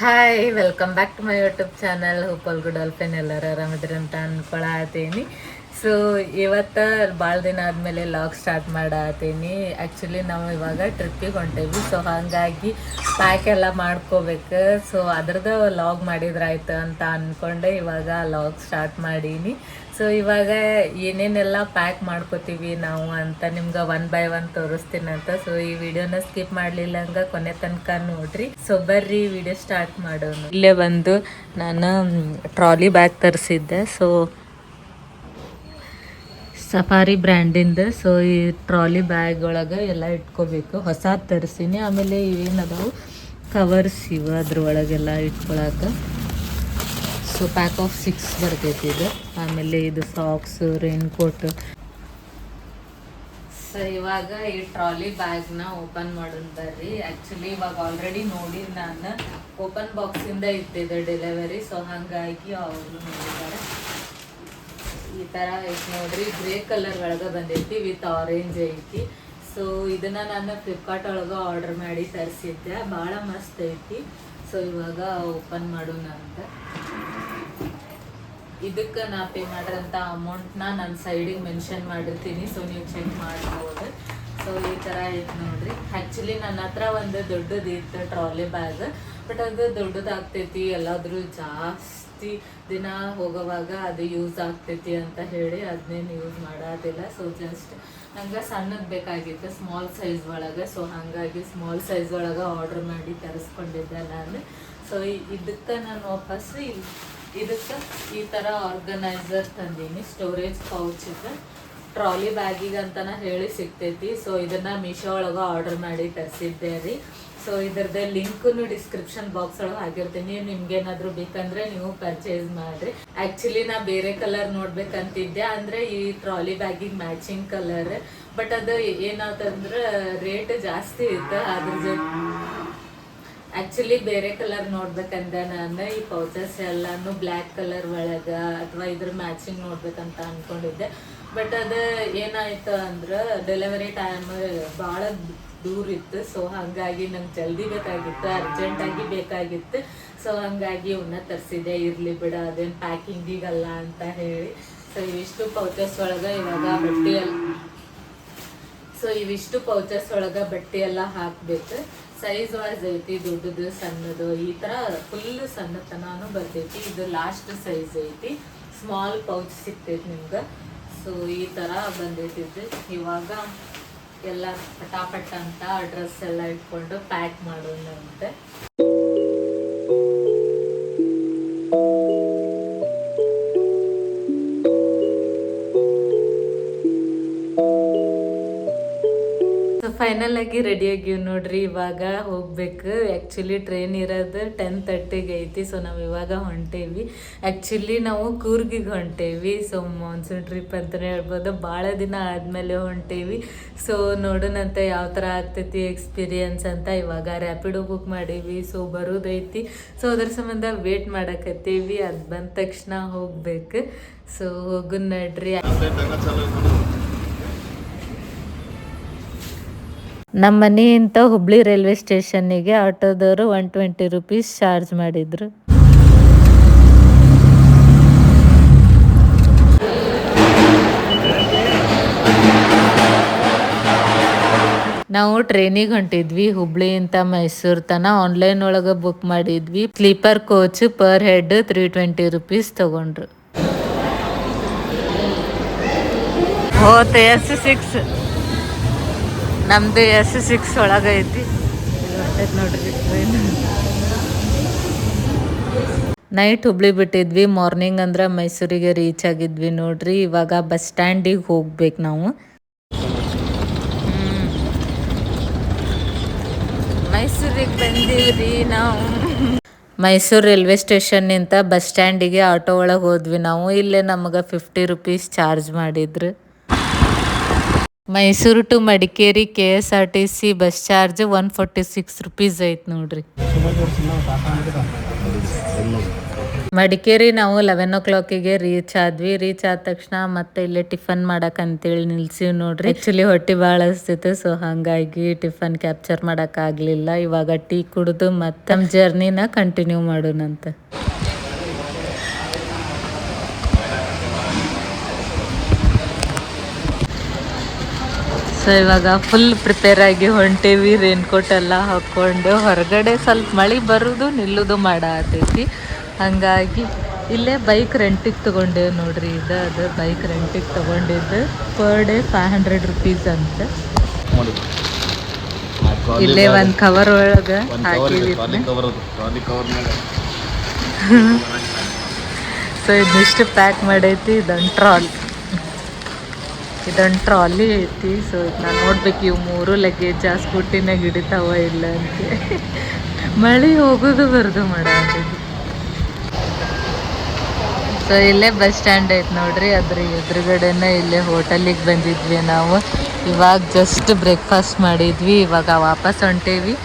Hi welcome back to my YouTube channel hope all good all fine ಎಲ್ಲರೂ ಆರಾಮಿದ್ರಿ ಅಂತ ಅನ್ಕೊಳತ್ತೀನಿ. So ಇವತ್ತು ಭಾಳ ದಿನ ಆದಮೇಲೆ ಲಾಗ್ ಸ್ಟಾರ್ಟ್ ಮಾಡತ್ತೀನಿ. ಆ್ಯಕ್ಚುಲಿ ನಾವು ಇವಾಗ ಟ್ರಿಪ್ಪಿಗೆ ಹೊಂಟೇವಿ. ಸೊ ಹಾಗಾಗಿ ಪ್ಯಾಕ್ ಎಲ್ಲ ಮಾಡ್ಕೋಬೇಕು. ಸೊ ಅದ್ರದ್ದು ಲಾಗ್ ಮಾಡಿದ್ರಾಯ್ತು ಅಂತ ಅಂದ್ಕೊಂಡೆ ಇವಾಗ ಲಾಗ್ ಸ್ಟಾರ್ಟ್ ಮಾಡೀನಿ. ಸೊ ಇವಾಗ ಏನೇನೆಲ್ಲ ಪ್ಯಾಕ್ ಮಾಡ್ಕೋತೀವಿ ನಾವು ಅಂತ ನಿಮ್ಗೆ 1 by 1 ತೋರಿಸ್ತೀನಂತ. ಸೊ ಈ ವಿಡಿಯೋನ ಸ್ಕಿಪ್ ಮಾಡಲಿಲ್ಲ ಹಂಗೆ ಕೊನೆ ತನಕ ನೋಡ್ರಿ. ಸೊ ಬರ್ರಿ ವಿಡಿಯೋ ಸ್ಟಾರ್ಟ್ ಮಾಡೋಣ. ಇಲ್ಲೇ ಬಂದು ನಾನು ಟ್ರಾಲಿ ಬ್ಯಾಗ್ ತರಿಸಿದ್ದೆ. ಸೊ ಸಫಾರಿ ಬ್ರ್ಯಾಂಡಿಂದ. ಸೊ ಈ ಟ್ರಾಲಿ ಬ್ಯಾಗ್ ಒಳಗೆ ಎಲ್ಲ ಇಟ್ಕೋಬೇಕು. ಹೊಸ ತರಿಸೀನಿ. ಆಮೇಲೆ ಏನದಾವು ಕವರ್ಸ್ ಇವು ಅದ್ರೊಳಗೆಲ್ಲ ಇಟ್ಕೊಳಕ್ಕೆ. ಸೊ ಪ್ಯಾಕ್ ಆಫ್ 6 ಬರ್ತೈತಿ ಇದು. ಆಮೇಲೆ ಇದು ಸಾಕ್ಸ್, ರೈನ್ ಕೋಟ್. ಸೊ ಇವಾಗ ಈ ಟ್ರಾಲಿ ಬ್ಯಾಗ್ನ ಓಪನ್ ಮಾಡೋಣ ಬರ್ರಿ. ಆ್ಯಕ್ಚುಲಿ ಇವಾಗ ಆಲ್ರೆಡಿ ನೋಡಿ ನಾನು ಓಪನ್ ಬಾಕ್ಸಿಂದ ಇಟ್ಟಿದ್ದೆ ಡೆಲಿವರಿ. ಸೊ ಹಾಗಾಗಿ ಅವರು ನೋಡಿದ್ದಾರೆ. ಈ ಥರ ಐತಿ ನೋಡ್ರಿ. ಗ್ರೇ ಕಲರ್ ಒಳಗೆ ಬಂದೈತಿ ವಿತ್ ಆರೆಂಜ್ ಐತಿ. ಸೊ ಇದನ್ನು ನಾನು ಫ್ಲಿಪ್ಕಾರ್ಟ್ ಒಳಗೆ ಆರ್ಡರ್ ಮಾಡಿ ತರಿಸಿದ್ದೆ. ಭಾಳ ಮಸ್ತ್ ಐತಿ. ಸೊ ಇವಾಗ ಓಪನ್ ಮಾಡೋಣ ಅಂತ. ಇದಕ್ಕೆ ನಾ ಪೇ ಮಾಡಿರೋಂಥ ಅಮೌಂಟ್ನ ನಾನು ಸೈಡಿಗೆ ಮೆನ್ಷನ್ ಮಾಡಿರ್ತೀನಿ. ಸೊ ನೀವು ಚೆಕ್ ಮಾಡ್ಬೋದು. ಸೊ ಈ ಥರ ಐತೆ ನೋಡ್ರಿ. ಆ್ಯಕ್ಚುಲಿ ನನ್ನ ಹತ್ರ ಒಂದು ದೊಡ್ಡದು ಇತ್ತು ಟ್ರಾಲಿ ಬ್ಯಾಗ್. ಬಟ್ ಅದು ದೊಡ್ಡದಾಗ್ತೈತಿ, ಎಲ್ಲಾದರೂ ಜಾಸ್ತಿ ದಿನ ಹೋಗೋವಾಗ ಅದು ಯೂಸ್ ಆಗ್ತೈತಿ ಅಂತ ಹೇಳಿ ಅದನ್ನೇನು ಯೂಸ್ ಮಾಡೋದಿಲ್ಲ. ಸೊ ಜಸ್ಟ್ ನಂಗೆ ಸಣ್ಣದು ಬೇಕಾಗಿತ್ತು, ಸ್ಮಾಲ್ ಸೈಜ್ ಒಳಗೆ. ಸೊ ಹಾಗಾಗಿ ಸ್ಮಾಲ್ ಸೈಜ್ ಒಳಗೆ ಆರ್ಡ್ರ್ ಮಾಡಿ ತರಿಸ್ಕೊಂಡಿದ್ದೆ ನಾನು. ಸೊ ಇದಕ್ಕೆ ನಾನು ವಾಪಸ್ ಇದಕ್ಕೆ ಈ ಥರ ಆರ್ಗನೈಸರ್ ತಂದೀನಿ. ಸ್ಟೋರೇಜ್ ಪೌಚ್ ಇದೆ. ಟ್ರಾಲಿ ಬ್ಯಾಗಿಗೆ ಅಂತನ ಹೇಳಿ ಸಿಗ್ತೈತಿ. ಸೊ ಇದನ್ನು ಮೀಶೋ ಒಳಗೆ ಆರ್ಡರ್ ಮಾಡಿ ತರಿಸಿದ್ದೆ ರೀ. ಸೊ ಇದ್ರದ್ದು ಲಿಂಕನ್ನು ಡಿಸ್ಕ್ರಿಪ್ಷನ್ ಬಾಕ್ಸ್ ಒಳಗೆ ಹಾಕಿರ್ತೀನಿ. ನಿಮ್ಗೇನಾದರೂ ಬೇಕಂದ್ರೆ ನೀವು ಪರ್ಚೇಸ್ ಮಾಡಿರಿ. ಆ್ಯಕ್ಚುಲಿ ನಾ ಬೇರೆ ಕಲರ್ ನೋಡ್ಬೇಕಂತಿದ್ದೆ, ಅಂದರೆ ಈ ಟ್ರಾಲಿ ಬ್ಯಾಗಿಗೆ ಮ್ಯಾಚಿಂಗ್ ಕಲರ್. ಬಟ್ ಅದು ಏನಾಯ್ತಂದ್ರೆ ರೇಟ್ ಜಾಸ್ತಿ ಇತ್ತು. ಅದ್ರ ಜೊತೆ ಆ್ಯಕ್ಚುಲಿ ಬೇರೆ ಕಲರ್ ನೋಡ್ಬೇಕಂದ್ರೆ ನಾನು ಈ ಪೌಚಸ್ ಎಲ್ಲಾನು ಬ್ಲ್ಯಾಕ್ ಕಲರ್ ಒಳಗೆ ಅಥವಾ ಇದ್ರ ಮ್ಯಾಚಿಂಗ್ ನೋಡ್ಬೇಕಂತ ಅಂದ್ಕೊಂಡಿದ್ದೆ. ಬಟ್ ಅದು ಏನಾಯ್ತು ಅಂದ್ರೆ ಡೆಲಿವರಿ ಟೈಮ್ ಭಾಳ ದೂರ ಇತ್ತು. ಸೊ ಹಾಗಾಗಿ ನಂಗೆ ಜಲ್ದಿ ಬೇಕಾಗಿತ್ತು, ಅರ್ಜೆಂಟಾಗಿ ಬೇಕಾಗಿತ್ತು. ಸೊ ಹಾಗಾಗಿ ಇವನ್ನ ತರಿಸಿದೆ. ಇರಲಿ ಬಿಡ, ಅದೇನು ಪ್ಯಾಕಿಂಗಿಗಲ್ಲ ಅಂತ ಹೇಳಿ. ಸೊ ಇವಿಷ್ಟು ಪೌಚಸ್ ಒಳಗೆ ಇವಾಗ ಇವಿಷ್ಟು ಪೌಚಸ್ ಒಳಗೆ ಬಟ್ಟೆ ಎಲ್ಲ ಹಾಕಬೇಕು. ಸೈಜ್ ವೈಸ್ ಐತಿ, ದೊಡ್ಡದು ಸಣ್ಣದು ಈ ಥರ ಫುಲ್ ಸಣ್ಣತನೂ ಬರ್ತೈತಿ. ಇದು ಲಾಸ್ಟ್ ಸೈಜ್ ಐತಿ. ಸ್ಮಾಲ್ ಪೌಚ್ ಸಿಗ್ತೈತಿ ನಿಮ್ಗೆ. ಸೊ ಈ ಥರ ಬಂದೈತಿದ್ದು. ಇವಾಗ ಎಲ್ಲ ಪಟಾಪಟ್ ಅಂತ ಡ್ರೆಸ್ ಎಲ್ಲ ಇಟ್ಕೊಂಡು ಪ್ಯಾಕ್ ಮಾಡೋಣ ಅಂತೆ. ಫೈನಲ್ ಆಗಿ ರೆಡಿಯಾಗಿವಿ ನೋಡ್ರಿ. ಇವಾಗ ಹೋಗ್ಬೇಕು. ಆ್ಯಕ್ಚುಲಿ ಟ್ರೈನ್ ಇರೋದು 10:30ಗೆ ಐತಿ. ಸೊ ನಾವು ಇವಾಗ ಹೊಂಟೇವಿ. ಆ್ಯಕ್ಚುಲಿ ನಾವು ಕೂರ್ಗಿಗೆ ಹೊಂಟೇವಿ. ಸೊ ಮಾನ್ಸೂನ್ ಟ್ರಿಪ್ ಅಂತಲೇ ಹೇಳ್ಬೋದು. ಭಾಳ ದಿನ ಆದಮೇಲೆ ಹೊಂಟೇವಿ. ಸೊ ನೋಡೋಣಂತ ಯಾವ ಥರ ಆಗ್ತೈತಿ ಎಕ್ಸ್ಪೀರಿಯನ್ಸ್ ಅಂತ. ಇವಾಗ ರ್ಯಾಪಿಡೋ ಬುಕ್ ಮಾಡೀವಿ. ಸೊ ಬರೋದೈತಿ. ಸೊ ಅದ್ರ ಸಂಬಂಧ ವೇಟ್ ಮಾಡಕತ್ತೀವಿ. ಅದು ಬಂದ ತಕ್ಷಣ ಹೋಗ್ಬೇಕು. ಸೊ ಹೋಗೋಣ ನಡ್ರಿ. ನಮ್ಮ ಮನೆಯಿಂದ ಹುಬ್ಳಿ ರೈಲ್ವೆ ಸ್ಟೇಷನ್ನಿಗೆ ಆಟೋದವರು 120 ರೂಪೀಸ್ ಚಾರ್ಜ್ ಮಾಡಿದ್ರು. ನಾವು ಟ್ರೈನಿಗೆ ಹೊಂಟಿದ್ವಿ. ಹುಬ್ಳಿಯಿಂದ ಮೈಸೂರು ತನ ಆನ್ಲೈನ್ ಒಳಗೆ ಬುಕ್ ಮಾಡಿದ್ವಿ. Sleeper coach per head 320 rupees ತಗೊಂಡ್ರು. ಹೋತ S6 ನಮ್ದು S6 ಒಳಗೆ ಐತಿ ನೋಡ್ರಿ ಟ್ರೈನ್. ನೈಟ್ ಹುಬ್ಳಿ ಬಿಟ್ಟಿದ್ವಿ. ಮಾರ್ನಿಂಗ್ ಅಂದ್ರೆ ಮೈಸೂರಿಗೆ ರೀಚ್ ಆಗಿದ್ವಿ ನೋಡ್ರಿ. ಇವಾಗ ಬಸ್ ಸ್ಟ್ಯಾಂಡಿಗೆ ಹೋಗ್ಬೇಕು ನಾವು. ಮೈಸೂರಿಗೆ ಬಂದೀವ್ರಿ ನಾವು. ಮೈಸೂರು ರೈಲ್ವೆ ಸ್ಟೇಷನ್ನಿಂದ ಬಸ್ ಸ್ಟ್ಯಾಂಡಿಗೆ ಆಟೋ ಒಳಗೆ ಹೋದ್ವಿ ನಾವು. ಇಲ್ಲೇ ನಮಗೆ 50 ರೂಪೀಸ್ ಚಾರ್ಜ್ ಮಾಡಿದ್ರು. Mysuru to Madikeri KSRTC bus charge 146 rupees ಐತೆ ನೋಡ್ರಿ. ಮಡಿಕೇರಿ ನಾವು 11 ರೀಚ್ ಆದ್ವಿ. ರೀಚ್ ಆದ ತಕ್ಷಣ ಮತ್ತೆ ಇಲ್ಲೇ ಟಿಫನ್ ಮಾಡಕ್ ಅಂತೇಳಿ ನಿಲ್ಸಿವ್ ನೋಡ್ರಿ. ಆಕ್ಚುಲಿ ಹೊಟ್ಟಿ ಭಾಳ ಹಸ್ತಿತ್ತು, ಸೊ ಹಂಗಾಗಿ ಟಿಫನ್ ಕ್ಯಾಪ್ಚರ್ ಮಾಡಕ್ ಆಗ್ಲಿಲ್ಲ. ಇವಾಗ ಟೀ ಕುಡಿದು ಮತ್ತೆ ನಮ್ ಜರ್ನಿನ ಕಂಟಿನ್ಯೂ ಮಾಡೋಣಂತ. ಸೊ ಇವಾಗ ಫುಲ್ ಪ್ರಿಪೇರ್ ಆಗಿ ಹೊಂಟೇವಿ. ರೇನ್ಕೋಟ್ ಎಲ್ಲ ಹಾಕ್ಕೊಂಡು ಹೊರಗಡೆ ಸ್ವಲ್ಪ ಮಳೆ ಬರೋದು ನಿಲ್ಲೋದು ಮಾಡಾತೈತಿ. ಹಂಗಾಗಿ ಇಲ್ಲೇ ಬೈಕ್ ರೆಂಟಿಗೆ ತೊಗೊಂಡೇವು ನೋಡ್ರಿ. ಅದು ಬೈಕ್ ರೆಂಟಿಗೆ ತೊಗೊಂಡಿದ್ದು ಪರ್ ಡೇ 500 rupees ಅಂತ. ಇಲ್ಲೇ ಒಂದು ಕವರ್ ಒಳಗೆ ಹಾಕಿವಿ. ಸೊ ಇದಿಷ್ಟು ಪ್ಯಾಕ್ ಮಾಡೈತಿ. ಇದೊಂದು ಟ್ರಾಲಿ ಐತಿ. ಸೊ ನಾನು ನೋಡ್ಬೇಕು ಇವು 3 ಲಗೇಜ್ ಆ ಸ್ಕೂಟಿನಾಗ ಹಿಡಿತಾವ ಇಲ್ಲ ಅಂತ. ಮಳೆ ಹೋಗೋದು ಬರೋದು ಮಾಡಾತಿದ್ವಿ. ಸೊ ಇಲ್ಲೇ ಬಸ್ ಸ್ಟ್ಯಾಂಡ್ ಐತೆ ನೋಡ್ರಿ. ಅದ್ರ ಎದುರುಗಡೆನೇ ಇಲ್ಲೇ ಹೋಟೆಲಿಗೆ ಬಂದಿದ್ವಿ ನಾವು. ಇವಾಗ ಜಸ್ಟ್ ಬ್ರೇಕ್ಫಾಸ್ಟ್ ಮಾಡಿದ್ವಿ. ಇವಾಗ ವಾಪಸ್ ಹೊಂಟೇವಿ.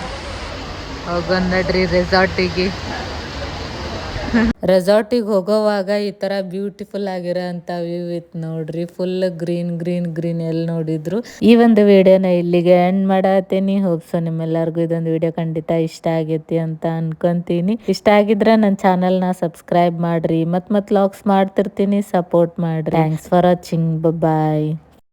ಹೋಗೋಣ ನಡ್ರಿ ರೆಸಾರ್ಟಿಗೆ. ರೆಸಾರ್ಟಿಗೆ ಹೋಗೋವಾಗ ಈ ಥರ ಬ್ಯೂಟಿಫುಲ್ ಆಗಿರೋ ಅಂಥ ವ್ಯೂ ಇತ್ತು ನೋಡ್ರಿ. ಫುಲ್ ಗ್ರೀನ್ ಗ್ರೀನ್ ಗ್ರೀನ್ ಎಲ್ಲಿ ನೋಡಿದ್ರು. ಈ ಒಂದು ವಿಡಿಯೋನ ಇಲ್ಲಿಗೆ ಎಂಡ್ ಮಾಡತ್ತೀನಿ. ಹೋಪ್ಸೋ ನಿಮ್ಮೆಲ್ಲರಿಗೂ ಇದೊಂದು ವಿಡಿಯೋ ಖಂಡಿತ ಇಷ್ಟ ಆಗೈತಿ ಅಂತ ಅನ್ಕೊಂತೀನಿ. ಇಷ್ಟ ಆಗಿದ್ರೆ ನನ್ನ ಚಾನಲ್ನ ಸಬ್ಸ್ಕ್ರೈಬ್ ಮಾಡ್ರಿ. ಮತ್ ಲಾಗ್ಸ್ ಮಾಡ್ತಿರ್ತೀನಿ, ಸಪೋರ್ಟ್ ಮಾಡ್ರಿ. Thanks for watching. ಬಾಯ್.